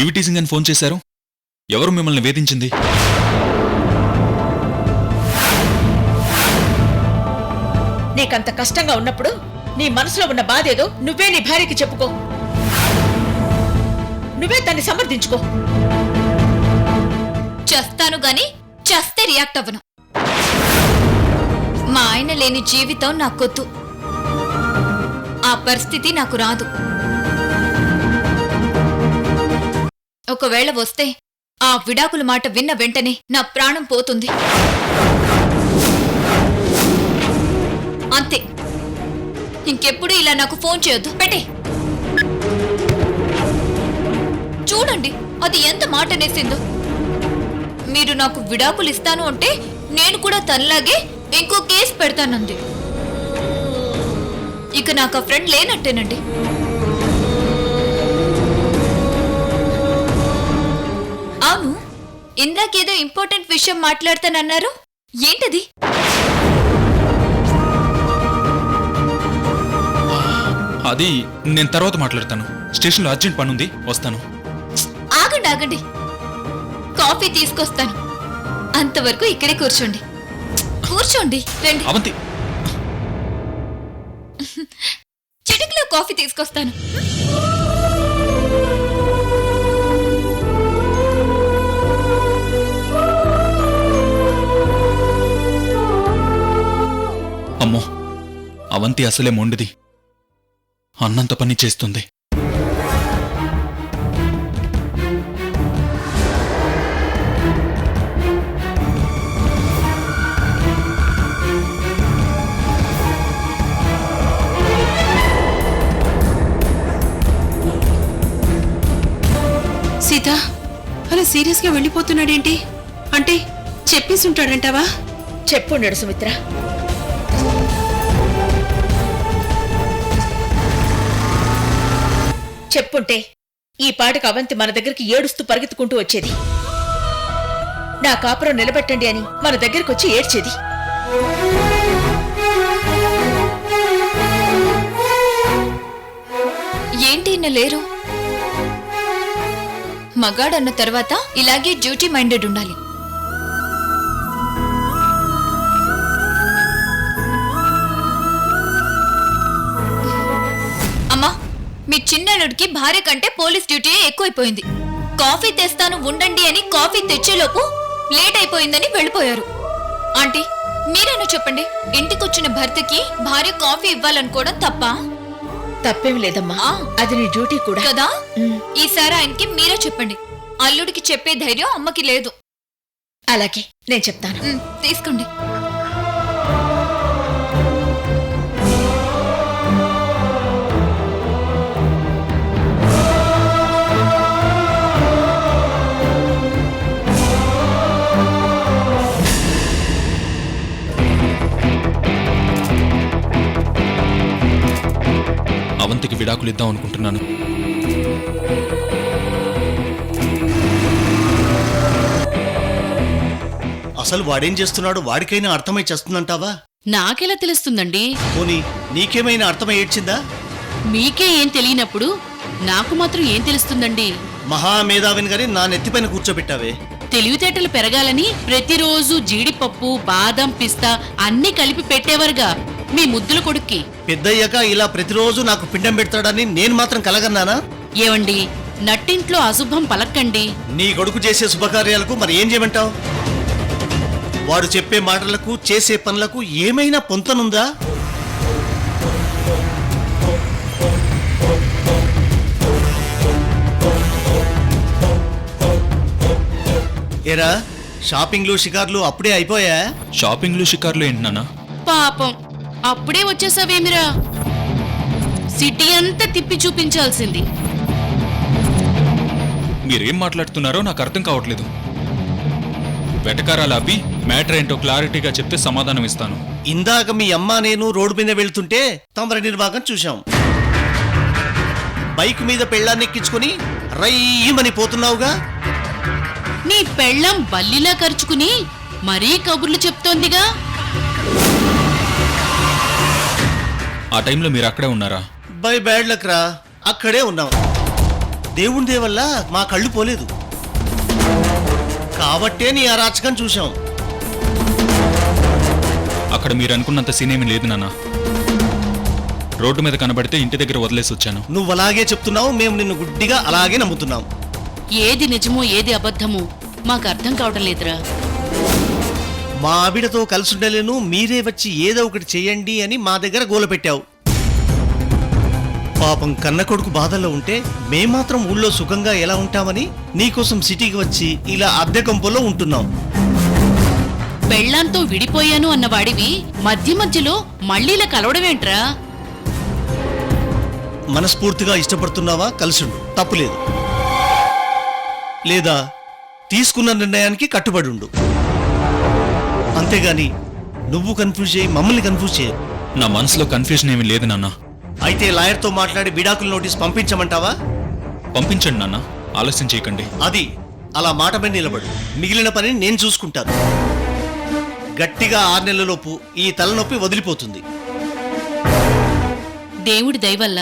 ఈవి teasing అని phone చేశారు? ఎవరు మిమ్మల్ని వేధించింది? నీకంత కష్టంగా ఉన్నప్పుడు నీ మనసులో ఉన్న బాధేదో నువ్వే నీ భార్యకి చెప్పుకో. నువ్వే దాన్ని సమర్థించుకో. చేస్తాను గాని చేస్తే రియాక్ట్ అవ్వను. మా ఆయన లేని జీవితం నాకొద్దు. ఆ పరిస్థితి నాకు రాదు. ఒకవేళ వస్తే ఆ విడాకుల మాట విన్న వెంటనే నా ప్రాణం పోతుంది. అంతే. ఇంకెప్పుడు ఇలా నాకు ఫోన్ చేయొద్దు. పెట్టే. చూడండి అది ఎంత మాట అనేసిందో. మీరు నాకు విడాకులు ఇస్తాను అంటే నేను కూడా తనలాగే ఇంకో కేసు పెడతానంది. ఇక నాకు ఆ ఫ్రెండ్ లేనట్టేనండి. అవును, ఇందాకేదో ఇంపార్టెంట్ విషయం మాట్లాడతానన్నారు. ఏంటది? అది నేను తర్వాత మాట్లాడతాను. స్టేషన్లో అర్జెంట్ పనుంది, వస్తాను. ఆగండి ఆగండి, కాఫీ తీసుకొస్తాను. అంతవరకు ఇక్కడే కూర్చోండి. కూర్చోండి. రండి. అవంతి, చిటికలో కాఫీ తీసుకొస్తాను. అమ్మో, అవంతి అసలే మొండిది. అన్నంత పని చేస్తుంది. సీత అలా సీరియస్ గా వెళ్ళిపోతున్నాడేంటి? అంటే చెప్పేసి ఉంటాడంటావా? చెప్పుండడు సుమిత్ర. చెప్పుంటే ఈ పాటకు అవంతి మన దగ్గరికి ఏడుస్తూ పరిగెత్తుకుంటూ వచ్చేది. నా కాపురం నిలబెట్టండి అని మన దగ్గరికి వచ్చి ఏడ్చేది. ఏంటి ఇన్న లేరు? మగాడన్న తర్వాత ఇలాగే డ్యూటీ మైండెడ్ ఉండాలి. అమ్మా, మీ చిన్ననుడికి భార్య కంటే పోలీస్ డ్యూటీ ఎక్కువైపోయింది. కాఫీ తెస్తాను ఉండండి అని కాఫీ తెచ్చేలోపు లేట్ అయిపోయిందని వెళ్ళిపోయారు. ఆంటీ, మీరేనా చెప్పండి, ఇంటికొచ్చిన భర్తకి భార్య కాఫీ ఇవ్వాలనుకోవడం తప్పా? తప్పేం లేదమ్మా, అది నీ డ్యూటీ కూడా కదా. ఈసారి ఆయనకి మీరే చెప్పండి. అల్లుడికి చెప్పే ధైర్యం అమ్మకి లేదు. అలాగే నేను చెప్తాను. తీసుకోండి. అవంతికి విడాకులు ఇద్దాం అనుకుంటున్నాను. అసలు వాడేం చేస్తున్నాడు వాడికైనా అర్థమై చేస్తుందంటావా? నాకెలా తెలుస్తుందండి? పోనీ నీకేమైనా అర్థమై ఏడ్చిందా? మీకే ఏం తెలియనప్పుడు నాకు మాత్రం ఏం తెలుస్తుందండి? మహామేధావిని గాని నా నెత్తిపైన కూర్చోబెట్టావే. తెలివితేటలు పెరగాలని ప్రతిరోజు జీడిపప్పు, బాదం, పిస్తా అన్ని కలిపి పెట్టేవారుగా మీ ముద్దుల కొడుక్కి. పెద్దయ్యాక ఇలా ప్రతిరోజు నాకు పిండం పెడతాడని నేను మాత్రం కలగన్నానా? ఏవండి, నట్టింట్లో అశుభం పలక్కండి. నీ కొడుకు చేసే శుభకార్యాలకు మరి ఏం చేయమంటావు? వాడు చెప్పే మాటలకు చేసే పనులకు ఏమైనా పొంతనుందా? ఏరా, షాపింగ్లు షికార్లు అప్పుడే అయిపోయా? షాపింగ్లు షికార్లు ఏంటి నాన్న? పాపం, అప్పుడే వచ్చేసావేమిరా? సిటీ అంతా తిప్పి చూపించాల్సింది. మీరేం మాట్లాడుతున్నారో నాకు అర్థం కావట్లేదు. వెటకారాలు ఆపి మ్యాటర్ ఏంటో క్లారిటీగా చెప్తే సమాధానం ఇస్తాను. ఇందాక మీ అమ్మ నేను రోడ్డు మీద వెళ్తుంటే తమరి నిర్వాహకం చూశాం. బైక్ మీద పెళ్ళాన్ని ఎక్కించుకుని రయ్యమని పోతున్నావుగా? నీ పెళ్ళం బల్లిలా ఖర్చుకుని మరీ కబుర్లు చెప్తోందిగా. ఆ టైంలో మీరు అక్కడే ఉన్నారా? బై బ్యాడ్ లక్ రా, అక్కడే ఉన్నాం. దేవుని దయ వల్ల మా కళ్ళు పోలేదు కాబట్టే నీ అరాచకం చూశాం. అక్కడ మీరు అనుకున్నంత సీన్ ఏమీ లేదు నాన్న. రోడ్డు మీద కనబడితే ఇంటి దగ్గర వదిలేసి వచ్చాను. నువ్వు అలాగే చెప్తున్నావు, మేము నిన్ను గుడ్డిగా అలాగే నమ్ముతున్నాం. ఏది నిజమో ఏది అబద్ధమో మాకు అర్థం కావటం లేదురా. మా ఆవిడతో కలిసి ఉండలేను, మీరే వచ్చి ఏదో ఒకటి చెయ్యండి అని మా దగ్గర గోల పెట్టావు. పాపం కన్న కొడుకు బాధల్లో ఉంటే మేమాత్రం ఊళ్ళో సుఖంగా ఎలా ఉంటామని నీకోసం సిటీకి వచ్చి ఇలా అద్దె కొంపలో ఉంటున్నాం. పెళ్ళాంతో విడిపోయాను అన్నవాడివి మధ్య మధ్యలో మళ్ళీలా కలవడమేంట్రా? మనస్ఫూర్తిగా ఇష్టపడుతున్నావా కలిసుండు, తప్పులేదు. లేదా తీసుకున్న నిర్ణయానికి కట్టుబడి ఉండు. అంతేగాని నువ్వు కన్ఫ్యూజ్ చేయి మమ్మల్ని కన్ఫ్యూజ్ చేయ. నా మనసులో కన్ఫ్యూజన్ ఏమీ లేదు నాన్న. అయితే లాయర్తో మాట్లాడి విడాకుల నోటీస్ పంపించమంటావా? పంపించండి నాన్న, ఆలస్యం చేయకండి. అది అలా మాట మీద నిలబడు, మిగిలిన పని నేను చూసుకుంటాను. గట్టిగా 6 నెలలలోపు ఈ తలనొప్పి వదిలిపోతుంది. దేవుడి దయవల్ల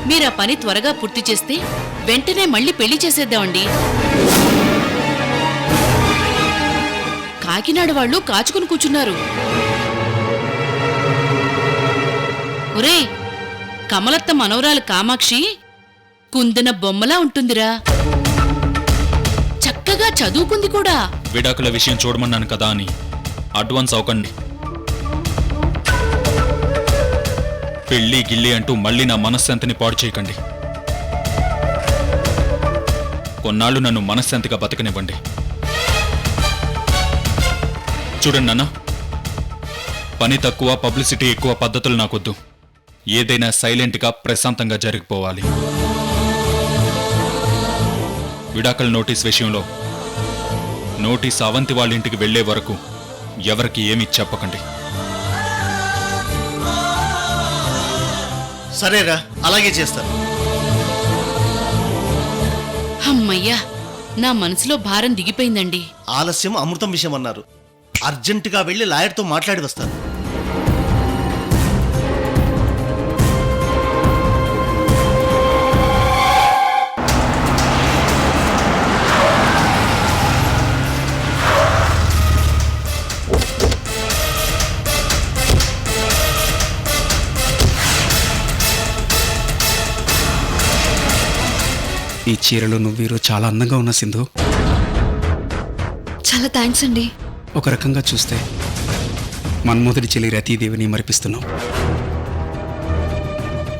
మీరా పని త్వరగా పూర్తి చేస్తే వెంటనే మళ్ళీ పెళ్లి చేసేద్దామండి. కాకినాడ వాళ్ళు కాచుకుని కూర్చున్నారు. ఒరేయ్, కమలత్త మనవరాలు కామాక్షి కుందన బొమ్మలా ఉంటుందిరా. చక్కగా చదువుకుంది కూడా. విడాకుల విషయం చూడమన్నాను కదా అని అడ్వాన్స్ అవ్వకండి. పెళ్ళి గిల్లి అంటూ మళ్ళీ నా మనశ్శాంతిని పాడు చేయకండి. కొన్నాళ్ళు నన్ను మనశ్శాంతిగా బతకనివ్వండి. చూడండి నాన్న, పని తక్కువ పబ్లిసిటీ ఎక్కువ పద్ధతులు నాకొద్దు. ఏదైనా సైలెంట్గా ప్రశాంతంగా జరిగిపోవాలి. విడాకుల నోటీస్ విషయంలో నోటీస్ అవంతి వాళ్ళ ఇంటికి వెళ్లే వరకు ఎవరికి ఏమీ చెప్పకండి. సరేరా, అలాగే చేస్తాను. అమ్మయ్యా, నా మనసులో భారం దిగిపోయిందండి. ఆలస్యం అమృతం విషయం అన్నారు. అర్జెంటుగా వెళ్ళి లాయర్తో మాట్లాడి వస్తాను. ఈ చీరలో నువ్వీరో చాలా అందంగా ఉన్నా సింధు. చాలా థ్యాంక్స్ అండి. ఒక రకంగా చూస్తే మన్మోదరి చెల్లి రతీదేవిని మరిపిస్తున్నావు.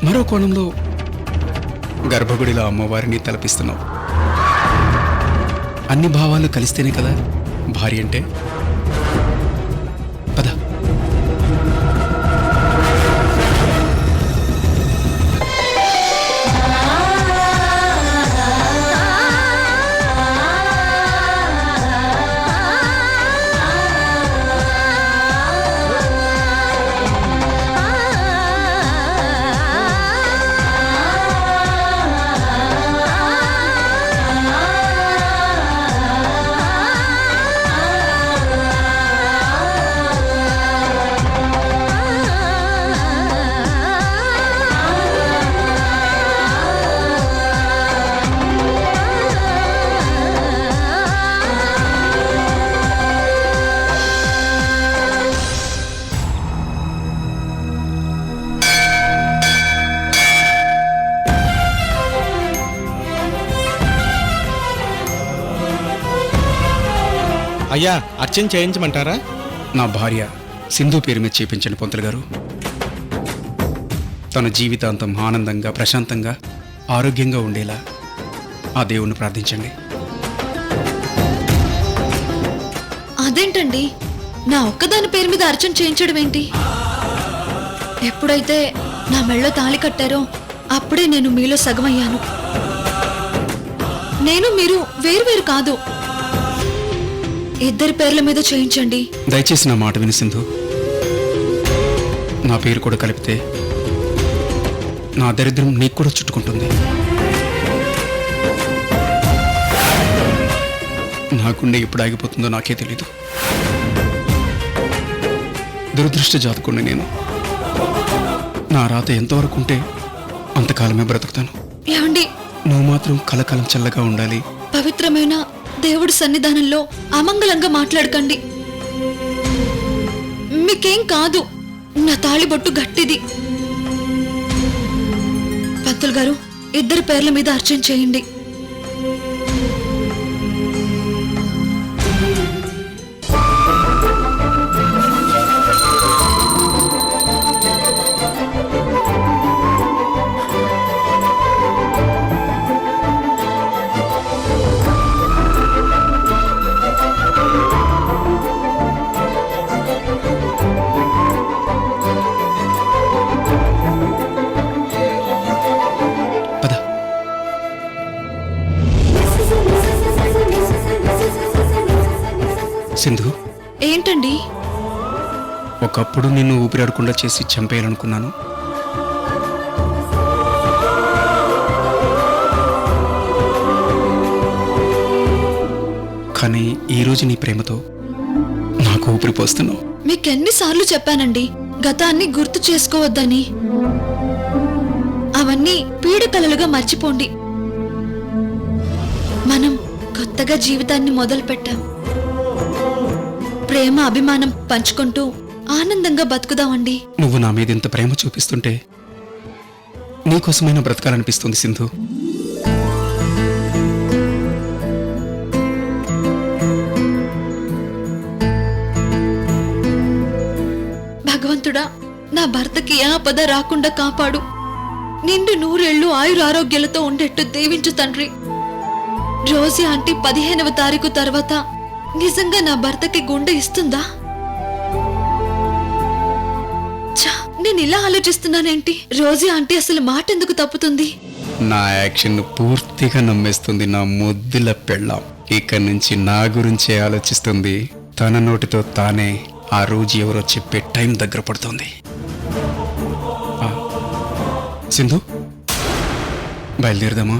మరో కోణంలో గర్భగుడిలో అమ్మవారిని తలపిస్తున్నావు. అన్ని భావాలు కలిస్తేనే కదా భార్య అంటే. పద. అయ్యా, అర్చన చేయించమంటారా? నా భార్య సింధు పేరు మీద చేపించండి పంతులు గారు. తన జీవితాంతం ఆనందంగా ప్రశాంతంగా ఆరోగ్యంగా ఉండేలా ఆ దేవుణ్ణి ప్రార్థించండి. అదేంటండి, నా ఒక్కదాని పేరు మీద అర్చన చేయించడం ఏంటి? ఎప్పుడైతే నా మెళ్ళో తాళి కట్టారో అప్పుడే నేను మీలో సగమయ్యాను. నేను మీరు వేరు కాదు. ఇద్దరి పేర్ల మీద చేయించండి. దయచేసి నా మాట విని సింధు. నా పేరు కూడా కలిపితే నా దరిద్రం నీకు కూడా చుట్టుకుంటుంది. నా గుండె ఎప్పుడు ఆగిపోతుందో నాకే తెలీదు. దురదృష్ట జాతకుడిని నేను. నా రాత ఎంతవరకు ఉంటే అంతకాలమే బ్రతుకుతాను. ఏమండి, నువ్వు మాత్రం కలకాలం చల్లగా ఉండాలి. పవిత్రమైన దేవుడి సన్నిధానంలో అమంగళంగా మాట్లాడకండి. మీకేం కాదు, నా తాళిబొట్టు గట్టిది. పంతులు గారు, ఇద్దరి పేర్ల మీద అర్చన చేయండి. పద. సింధు, ఏంటండి? ఒకప్పుడు నిన్ను ఊపిరాడకుండా చేసి చంపేయాలనుకున్నాను. కానీ ఈరోజు నీ ప్రేమతో నాకు ఊపిరి పోస్తున్నావు. మీకెన్నిసార్లు చెప్పానండి గతాన్ని గుర్తు చేసుకోవద్దని. అవన్నీ పీడకలలుగా మర్చిపోండి. మనం కొత్తగా జీవితాన్ని మొదలు పెట్టాం. ప్రేమ అభిమానం పంచుకుంటూ ఆనందంగా బతుకుదామండి. నువ్వు నా మీద ఇంత ప్రేమ చూపిస్తుంటే నీకోసమైనా బ్రతకాలనిపిస్తుంది సింధు. భగవంతుడా, నా భర్తకి ఏ ఆపద రాకుండా కాపాడు. నిండు నూరేళ్లు ఆయురారోగ్యాలతో ఉండేట్టు దీవించు తండ్రి. రోజీ ఆంటీ 15వ తారీఖు తర్వాత నిజంగా నా భర్తకి గుండె ఇస్తుందా? ఛా, నేను ఇలా ఆలోచిస్తున్నానేంటి? రోజీ ఆంటీ అసలు మాట ఎందుకు తప్పుతుంది? నా యాక్షన్ పూర్తిగా నమ్మేస్తుంది నా ముద్దుల పెళ్ళాం. ఇక్కడి నుంచి నా గురించే ఆలోచిస్తుంది. తన నోటితో తానే ఆ రోజు ఎవరో చెప్పే టైం దగ్గర పడుతుంది. ఆ, సింధు, బయలుదేరదామా?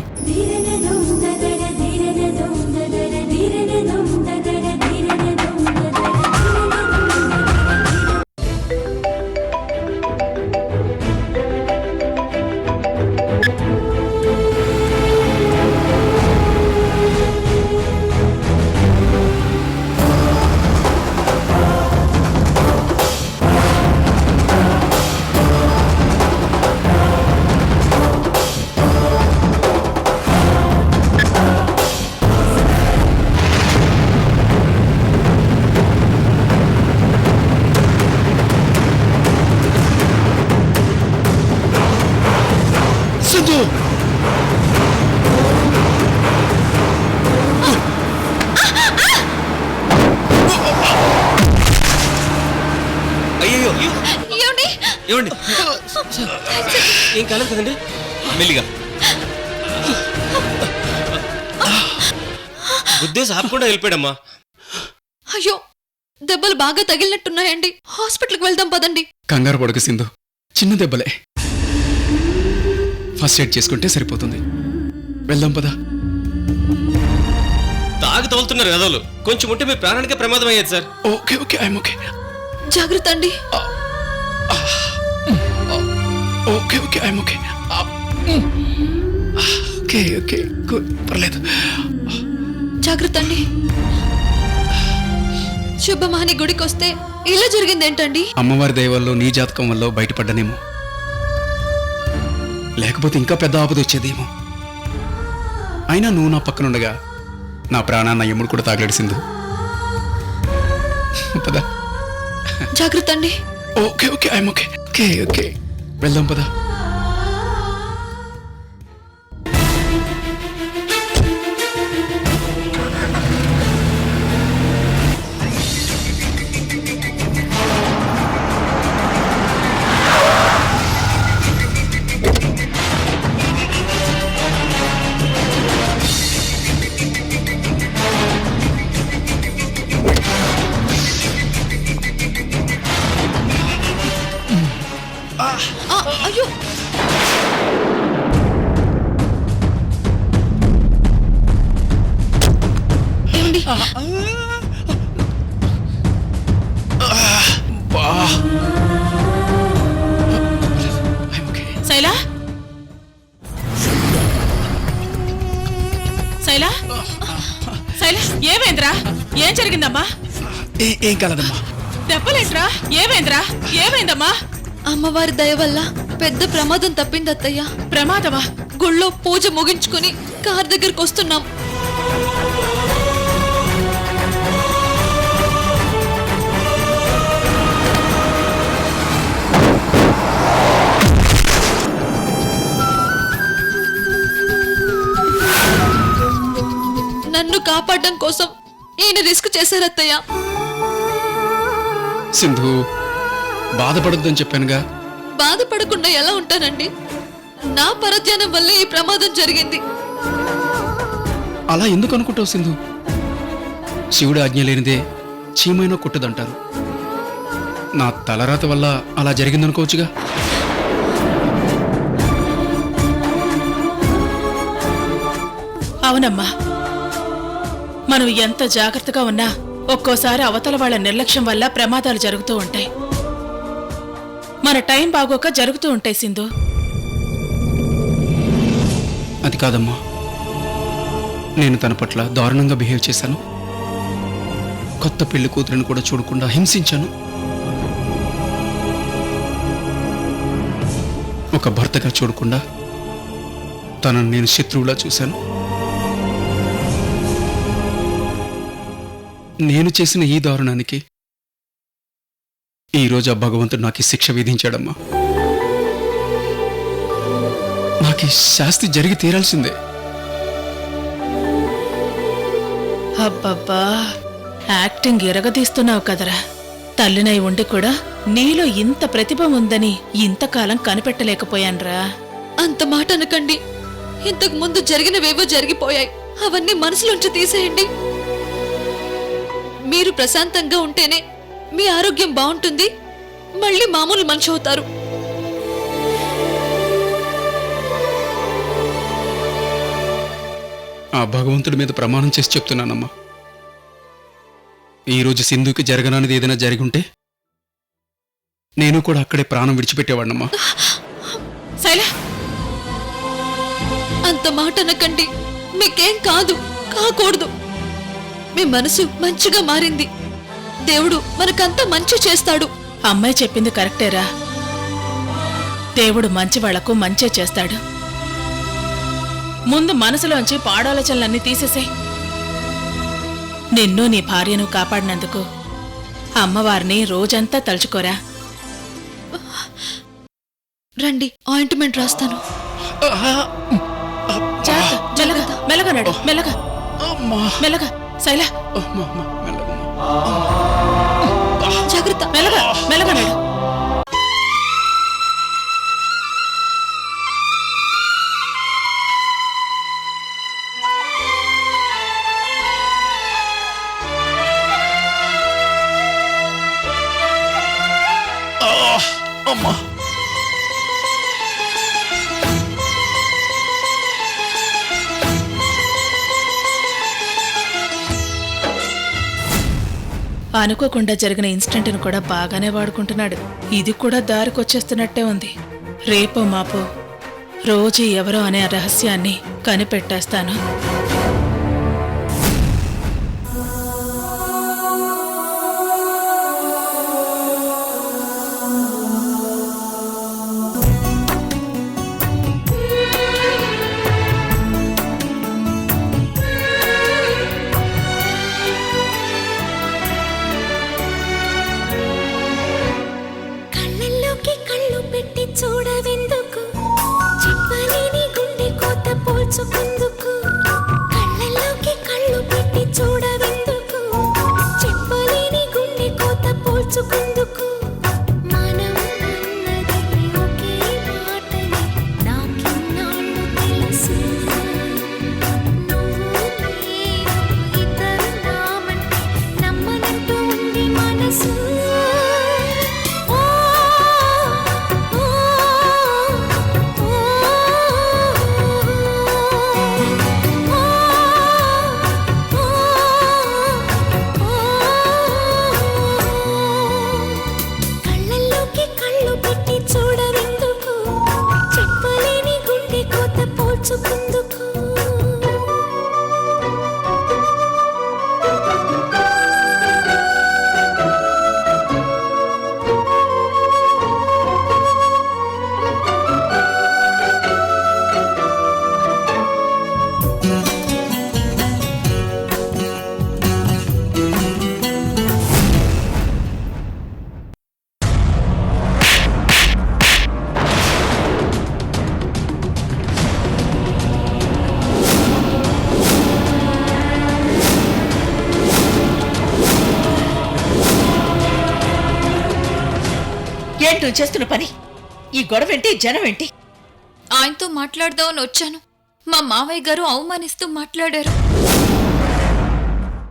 అయ్యో ఏమండి? ఏమండి? ఏం కాలేదు కదండి? మెల్లిగా. గుద్దేసి ఆపకుండా వెళ్ళిపోయాడమ్మా. అయ్యో, దెబ్బలు బాగా తగిలినట్టున్నాయండి. హాస్పిటల్కి వెళ్దాం పదండి. కంగారు పడకు సింధు, చిన్న దెబ్బలే. ఫస్ట్ ఎయిడ్ చేసుకుంటే సరిపోతుంది. వెళ్దాం పదా. తాగి తగులుతున్నారు గదోలు. కొంచెం ఉంటే మీ ప్రాణానికే ప్రమాదం అయ్యేది sir. Okay okay, I'm okay. జాగ్రత్త అండి. Okay okay, I'm okay. Okay okay, good, పర్లేదు. జాగ్రత్త అండి. శుభమహని గుడికి వస్తే ఇలా జరిగిందేంటండి? అమ్మవారి దయ వల్ల నీ జాతకం వల్ల బయటపడ్డానేమో, లేకపోతే ఇంకా పెద్ద ఆపద వచ్చేదేమో. అయినా నువ్వు నా పక్కనుండగా నా ప్రాణాన్న యముడు కూడా తాగలేడు సింధు. పదా. జాగ్రత్త అండి. Okay okay, I'm okay. Okay okay, వెళ్దాం పదా. అయ్యో, ఏమండి? శైలా, శైల ఏమైందిరా? ఏం జరిగిందమ్మా? ఏం కాలేదమ్మా. దెబ్బలేట్రా? ఏమైందిరా? ఏమైందమ్మా? అమ్మవారి దయ వల్ల పెద్ద ప్రమాదం తప్పింది అత్తయ్య. ప్రమాదమా? గుళ్ళో పూజ ముగించుకుని కార్ దగ్గరకు వస్తున్నాం. నన్ను కాపాడడం కోసం ఈయన రిస్క్ చేశారు అత్తయ్య. సింధు, బాధపడొద్దని చెప్పానుగా. బాధపడకుండా ఎలా ఉంటానండి? నా పరధ్యానం వల్లే ఈ ప్రమాదం జరిగింది. అలా ఎందుకు అనుకుంటావు సింధు? శివుడు ఆజ్ఞ లేనిదే చీమైనా కుట్టదంటారు. నా తలరాత వల్ల అలా జరిగిందనుకోవచ్చుగా. అవునమ్మా, మనం ఎంత జాగ్రత్తగా ఉన్నా ఒక్కోసారి అవతల వాళ్ళ నిర్లక్ష్యం వల్ల ప్రమాదాలు జరుగుతూ ఉంటాయి. మన టైం బాగోక జరుగుతూ ఉంటాయి సింధు. అది కాదమ్మా, నేను తన పట్ల దారుణంగా బిహేవ్ చేశాను. కొత్త పెళ్లి కూతురిని కూడా చూడకుండా హింసించాను. ఒక భర్తగా చూడకుండా తనను నేను శత్రువులా చూశాను. నేను చేసిన ఈ దారుణానికి ఈరోజు ఆ భగవంతుడు నాకు ఈ శిక్ష విధించాడమ్మా. నాకు ఈ శాస్తి జరిగి తీరాల్సిందే. అబ్బబ్బా, యాక్టింగ్ ఎరగదీస్తున్నావు కదరా. తల్లినై ఉండి కూడా నీలో ఇంత ప్రతిభ ఉందని ఇంతకాలం కనిపెట్టలేకపోయాన్రా. అంత మాట అనకండి. ఇంతకు ముందు జరిగినవేవో జరిగిపోయాయి. అవన్నీ మనసులోంచి తీసేయండి. మీరు ప్రశాంతంగా ఉంటేనే మీ ఆరోగ్యం బాగుంటుంది. మళ్ళీ మామూలు మనిషి అవుతారు. ఆ భగవంతుడి మీద ప్రమాణం చేసి చెప్తున్నానమ్మా, ఈరోజు సింధుకి జరగనానిది ఏదైనా జరిగి ఉంటే నేను కూడా అక్కడే ప్రాణం విడిచిపెట్టేవాడినమ్మా. శైల, అంత మాట అనకండి. మీకేం కాదు, కాకూడదు. మీ మనసు మంచిగా మారింది. దేవుడు మనకంతా మంచి చేస్తాడు. అమ్మాయి చెప్పింది కరెక్టేరా. దేవుడు మంచి వాళ్లకు మంచే చేస్తాడు. ముందు మనసులోంచి పాడాలోచనలన్నీ తీసేసాయి. నిన్ను నీ భార్యను కాపాడినందుకు అమ్మవారిని రోజంతా తలుచుకోరా. రండి, ఆయింట్మెంట్ రాస్తాను. జాగ్రత్త, మెల్లగా మెల్లగా నడు, మెల్లగా మెల్లగా. శైల, జాగ్రత్త. మెల్లగా మెల్లగా నడు. అమ్మా, అనుకోకుండా జరిగిన ఇన్సిడెంట్ను కూడా బాగానే వాడుకుంటున్నాడు. ఇది కూడా దారికొచ్చేస్తున్నట్టే ఉంది. రేపో మాపో రోజు ఎవరో అనే రహస్యాన్ని కనిపెట్టేస్తాను. కళ్ళల్లోకి కళ్ళు పెట్టి చూడవెందుకు, చెప్పలేని గుండె కోత పోల్చుకుందుకు. ఏంటి నువ్వు చేస్తున్న పని? ఈ గొడవేంటి, జనం ఏంటి? ఆయనతో మాట్లాడదామని వచ్చాను. మా మావయ్య గారు అవమానిస్తూ మాట్లాడారు.